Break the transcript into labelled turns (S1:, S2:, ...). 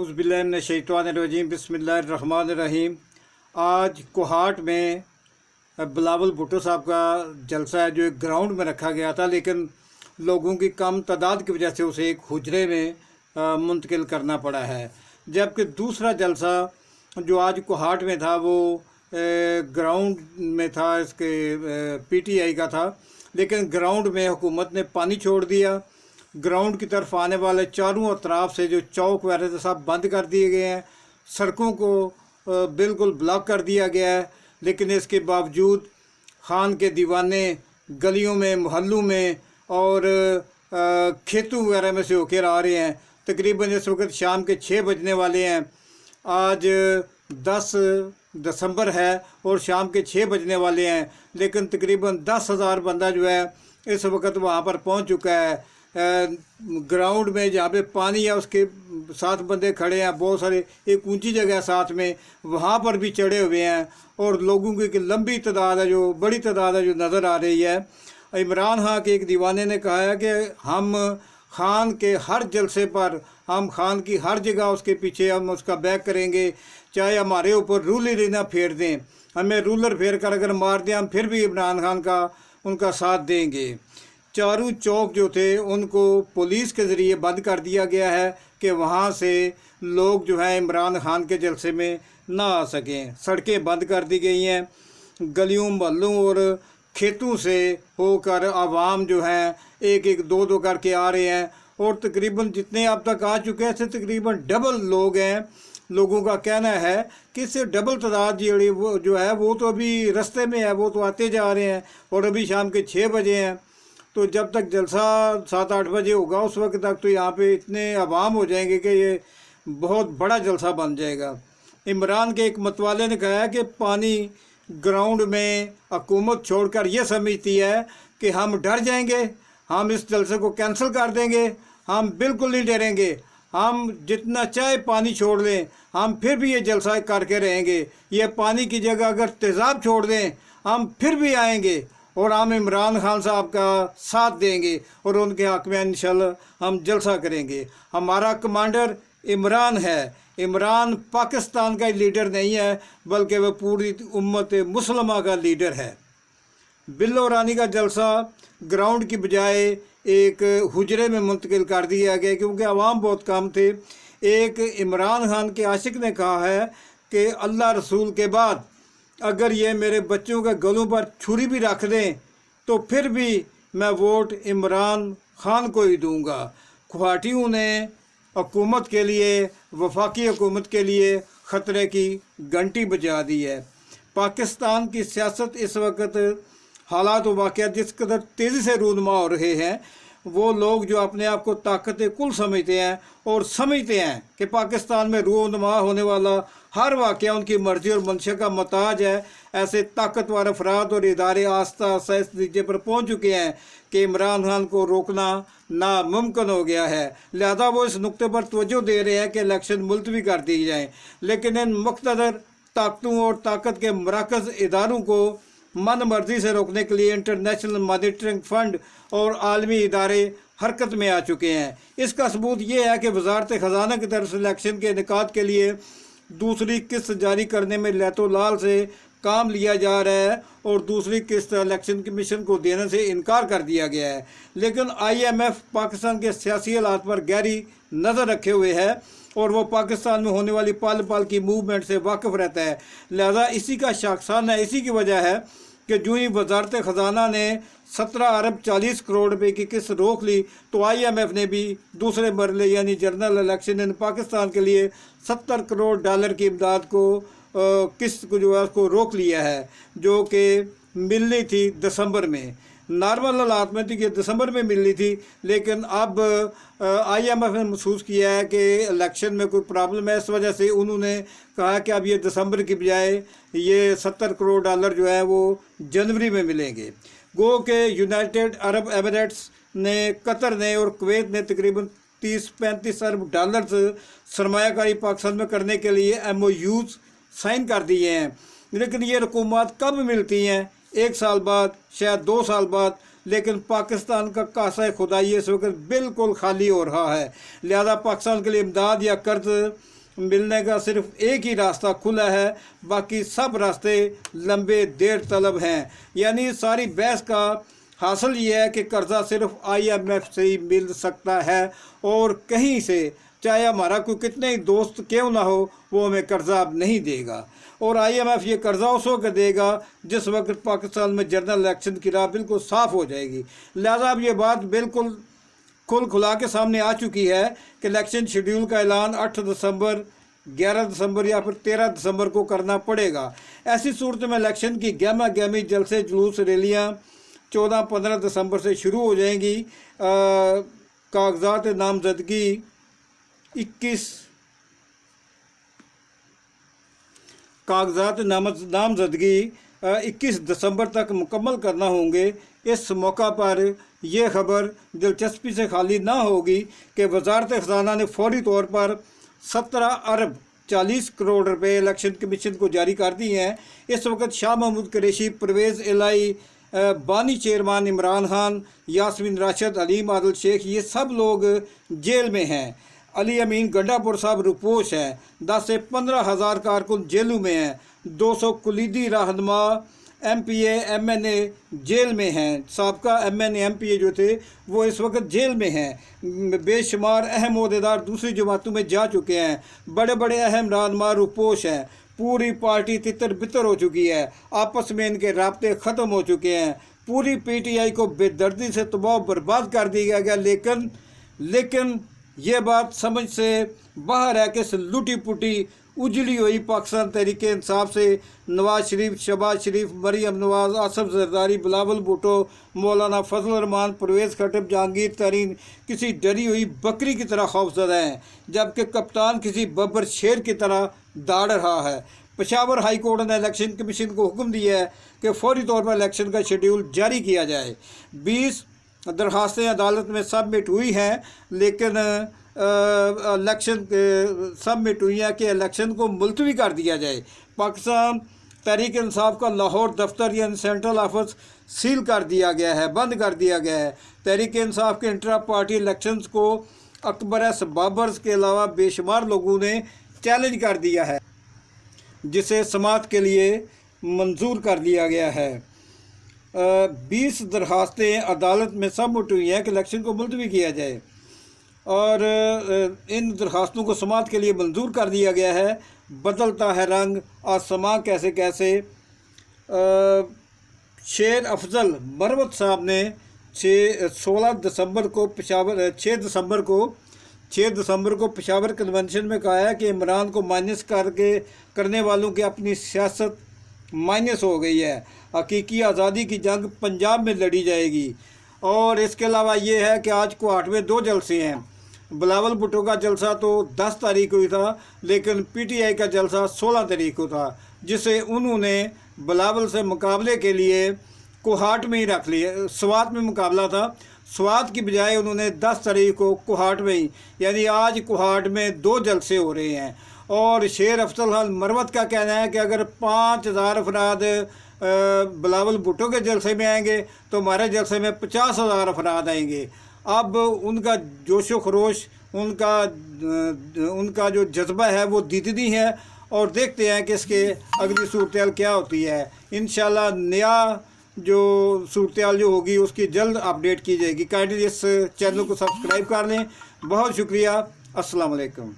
S1: औज़ुबिल्लाहि मिनश्शैतानिर्रजीम बिस्मिल्लाहिर्रहमानिर्रहीम। आज कोहाट में बिलावल भुट्टो साहब का जलसा है जो एक ग्राउंड में रखा गया था, लेकिन लोगों की कम तादाद की वजह से उसे एक हुजरे में मुंतकिल करना पड़ा है। जबकि दूसरा जलसा जो आज कोहाट में था वो ग्राउंड में था, इसके पीटीआई का था, लेकिन ग्राउंड में हुकूमत ने पानी छोड़ दिया। ग्राउंड की तरफ आने वाले चारों अतराफ से जो चौक वगैरह थे सब बंद कर दिए गए हैं, सड़कों को बिल्कुल ब्लॉक कर दिया गया है। लेकिन इसके बावजूद खान के दीवाने गलियों में, मोहल्लों में और खेतों वगैरह में से होकर आ रहे हैं। तकरीबन इस वक्त शाम के 6 बजने वाले हैं। आज 10 दिसंबर है और शाम के 6 बजने वाले हैं, लेकिन तकरीबन 10,000 बंदा जो है इस वक्त वहाँ पर पहुँच चुका है। ग्राउंड में जहाँ पे पानी है उसके 7 बंदे खड़े हैं, बहुत सारे, एक ऊंची जगह साथ में, वहाँ पर भी चढ़े हुए हैं और लोगों की एक लंबी तादाद है, जो बड़ी तादाद है जो नज़र आ रही है। इमरान खान के एक दीवाने ने कहा है कि हम खान के हर जलसे पर, हम खान की हर जगह उसके पीछे हम उसका बैक करेंगे, चाहे हमारे ऊपर रूलर ही ना फेर दें, हमें रूलर फेर कर अगर मार दें हम फिर भी इमरान खान का उनका साथ देंगे। चारों चौक जो थे उनको पुलिस के ज़रिए बंद कर दिया गया है कि वहाँ से लोग जो हैं इमरान खान के जलसे में ना आ सकें। सड़कें बंद कर दी गई हैं, गलियों मोहल्लों और खेतों से होकर आवाम जो हैं एक एक दो दो करके आ रहे हैं और तकरीबन जितने अब तक आ चुके हैं इससे तकरीबन डबल लोग हैं। लोगों का कहना है कि इससे डबल तादाद वो जो है वो तो अभी रास्ते में है, वो तो आते जा रहे हैं और अभी शाम के 6 बजे हैं। तो जब तक जलसा 7-8 बजे होगा उस वक्त तक तो यहाँ पे इतने अवाम हो जाएंगे कि ये बहुत बड़ा जलसा बन जाएगा। इमरान के एक मतवाले ने कहा है कि पानी ग्राउंड में हुकूमत छोड़कर ये समझती है कि हम डर जाएंगे, हम इस जलसे को कैंसिल कर देंगे, हम बिल्कुल नहीं डरेंगे, हम जितना चाहे पानी छोड़ लें हम फिर भी ये जलसा करके रहेंगे, ये पानी की जगह अगर तेज़ाब छोड़ दें हम फिर भी आएंगे और हम इमरान खान साहब का साथ देंगे और उनके हक़ में इंशाल्लाह हम जलसा करेंगे। हमारा कमांडर इमरान है। इमरान पाकिस्तान का लीडर नहीं है बल्कि वह पूरी उम्मत मुसलमा का लीडर है। बिल्लो रानी का जलसा ग्राउंड की बजाय एक हुजरे में मुंतकिल कर दिया गया क्योंकि आवाम बहुत कम थे। एक इमरान खान के आशिक ने कहा है कि अल्लाह रसूल के बाद अगर ये मेरे बच्चों के गलों पर छुरी भी रख दें तो फिर भी मैं वोट इमरान खान को ही दूंगा। कोहाटियों ने हुकूमत के लिए, वफाकी हुकूमत के लिए ख़तरे की घंटी बजा दी है। पाकिस्तान की सियासत इस वक्त हालात व वाक़यात जिस कदर तेज़ी से रूनुमा हो रहे हैं, वो लोग जो अपने आप को ताकत कुल समझते हैं और समझते हैं कि पाकिस्तान में रूनुमा होने वाला हर वाक़या उनकी मर्ज़ी और मंशा का मताज है, ऐसे ताकतवर अफराद और इदारे आस्ता आस्ता इस नतीजे पर पहुँच चुके हैं कि इमरान खान को रोकना नामुमकिन हो गया है। लिहाजा वो इस नुक्ते पर तवज्जो दे रहे हैं कि इलेक्शन मुलतवी कर दी जाए, लेकिन इन मुक़्तदर ताकतों और ताकत के मराकज़ इदारों को मन मर्जी से रोकने के लिए इंटरनेशनल मॉनिटरिंग फ़ंड और आलमी इदारे हरकत में आ चुके हैं। इसका सबूत ये है कि वजारत ख़जाना की तरफ से इलेक्शन के इनेकाद के लिए दूसरी किस्त जारी करने में लैतोलाल से काम लिया जा रहा है और दूसरी किस्त इलेक्शन कमीशन को देने से इनकार कर दिया गया है। लेकिन IMF पाकिस्तान के सियासी हालात पर गहरी नज़र रखे हुए है और वो पाकिस्तान में होने वाली पल पल की मूवमेंट से वाकिफ़ रहता है। लिहाजा इसी का शाखसाना है, इसी की वजह है कि जो ही वजारत ख़जाना ने 17 अरब 40 करोड़ रुपए की किस्त रोक ली तो IMF ने भी दूसरे मरले यानी जनरल इलेक्शन इन पाकिस्तान के लिए 70 करोड़ डॉलर की इमदाद को किस्त को जो है उसको रोक लिया है, जो कि मिलनी थी दिसंबर में। नॉर्मल हालात में थी कि दिसंबर में मिलनी थी, लेकिन अब IMF ने महसूस किया है कि इलेक्शन में कोई प्रॉब्लम है, इस वजह से उन्होंने कहा कि अब ये दिसंबर की बजाय ये 70 करोड़ डॉलर जो है वो जनवरी में मिलेंगे। गो के यूनाइटेड अरब एमिरेट्स ने, कतर ने और कुवैत ने तकरीबन 30-35 अरब डॉलर सरमायाकारी पाकिस्तान में करने के लिए MOUs साइन कर दिए हैं, लेकिन ये रकूमात कब मिलती हैं? 1 साल बाद, शायद 2 साल बाद। लेकिन पाकिस्तान का कासा खुदाई इस वक्त बिल्कुल खाली हो रहा है। लिहाजा पाकिस्तान के लिए इमदाद या कर्ज मिलने का सिर्फ एक ही रास्ता खुला है, बाकी सब रास्ते लंबे देर तलब हैं। यानी सारी बहस का हासिल ये है कि कर्ज़ा सिर्फ IMF से ही मिल सकता है और कहीं से, चाहे हमारा कोई कितने ही दोस्त क्यों ना हो, वो हमें कर्ज़ा अब नहीं देगा। और IMF ये कर्ज़ा उस वक्त देगा जिस वक्त पाकिस्तान में जनरल इलेक्शन की राह बिल्कुल साफ़ हो जाएगी। लिहाजा अब ये बात बिल्कुल खुल खुला के सामने आ चुकी है कि इलेक्शन शेड्यूल का ऐलान 8 दिसंबर, 11 दिसंबर या फिर 13 दिसंबर को करना पड़ेगा। ऐसी सूरत में इलेक्शन की गहमा गहमी जलसे जुलूस रैलियाँ 14-15 दिसंबर से शुरू हो जाएंगी। कागजात नामजदगी 21 दिसंबर तक मुकम्मल करना होंगे। इस मौका पर यह खबर दिलचस्पी से खाली ना होगी कि वजारत ख़ज़ाना ने फौरी तौर पर 17 अरब 40 करोड़ रुपए इलेक्शन कमीशन को जारी कर दिए हैं। इस वक्त शाह महमूद कुरैशी, परवेज़ इलाही, बानी चेयरमैन इमरान खान, यास्मीन राशिद, अलीम आदिल शेख, ये सब लोग जेल में हैं। अली अमीन गंडापुर साहब रुपोश हैं। 10 से 15 हज़ार कारकुन जेलों में हैं। 200 कुलीदी रहनुमा MPA MNA जेल में हैं। साबका MNA MPA जो थे वो इस वक्त जेल में हैं। बेशुमार अहम ओहदेदार दूसरी जमातों में जा चुके हैं। बड़े बड़े अहम रहनुमा रुपोश हैं। पूरी पार्टी तितर बितर हो चुकी है। आपस में इनके राब्ते ख़त्म हो चुके हैं। पूरी PTI को बेदर्दी से तबाह बर्बाद कर दिया गया। लेकिन ये बात समझ से बाहर है कि इस लूटी पुटी उजली हुई पाकिस्तान तहरीक इंसाफ से नवाज शरीफ, शहबाज शरीफ, मरीम नवाज, आसफ जरदारी, बिलावल भुट्टो, मौलाना फजल रहमान, परवेज़ खटक, जहांगीर तरीन किसी डरी हुई बकरी की तरह खौफजदा हैं, जबकि कप्तान किसी बब्बर शेर की तरह दाड़ रहा है। पेशावर हाई कोर्ट ने इलेक्शन कमीशन को हुक्म दिया है कि फौरी तौर पर इलेक्शन का शेड्यूल जारी किया जाए। 20 दरखास्तें अदालत में सबमिट हुई हैं, लेकिन इलेक्शन सबमिट हुई है कि इलेक्शन को मुलतवी कर दिया जाए। पाकिस्तान तहरीक इंसाफ का लाहौर दफ्तर यानी सेंट्रल ऑफिस सील कर दिया गया है, बंद कर दिया गया है। तहरीक इंसाफ के इंट्रा पार्टी इलेक्शंस को अकबर बाबर्स के अलावा बेशुमार लोगों ने चैलेंज कर दिया है, जिसे समाअत के लिए मंजूर कर दिया गया है। 20 दरखास्तें अदालत में सबमिट हुई हैं कि इलेक्शन को मुलतवी किया जाए और इन दरखास्तों को समाअत के लिए मंजूर कर दिया गया है। बदलता है रंग आसमां कैसे कैसे। शेर अफजल मरवत साहब ने 6 दिसंबर को पेशावर कन्वेंशन में कहा है कि इमरान को माइनस करने वालों की अपनी सियासत माइनस हो गई है। हकीकी आज़ादी की जंग पंजाब में लड़ी जाएगी। और इसके अलावा ये है कि आज कोहाट में 2 जलसे हैं। बिलावल भुट्टो का जलसा तो 10 तारीख को ही था, लेकिन PTI का जलसा 16 तारीख को था, जिसे उन्होंने बिलावल से मुकाबले के लिए कोहाट में ही रख लिया। स्वात में मुकाबला था, स्वात की बजाय उन्होंने 10 तारीख को कोहाट में ही, यानी आज कोहाट में 2 जलसे हो रहे हैं। और शेर अफजल मरवत का कहना है कि अगर 5000 अफराद बिलावल भुट्टो के जलसे में आएंगे तो हमारे जलसे में 50,000 अफराद आएंगे। अब उनका जोशो खरोश, उनका जो जज्बा है वो दीदनी है, और देखते हैं कि इसके अगली सूरत क्या होती है। इंशाल्लाह नया जो सूरत जो होगी उसकी जल्द अपडेट की जाएगी। काइंडली इस चैनल को सब्सक्राइब कर लें। बहुत शुक्रिया। अस्सलाम वालेकुम।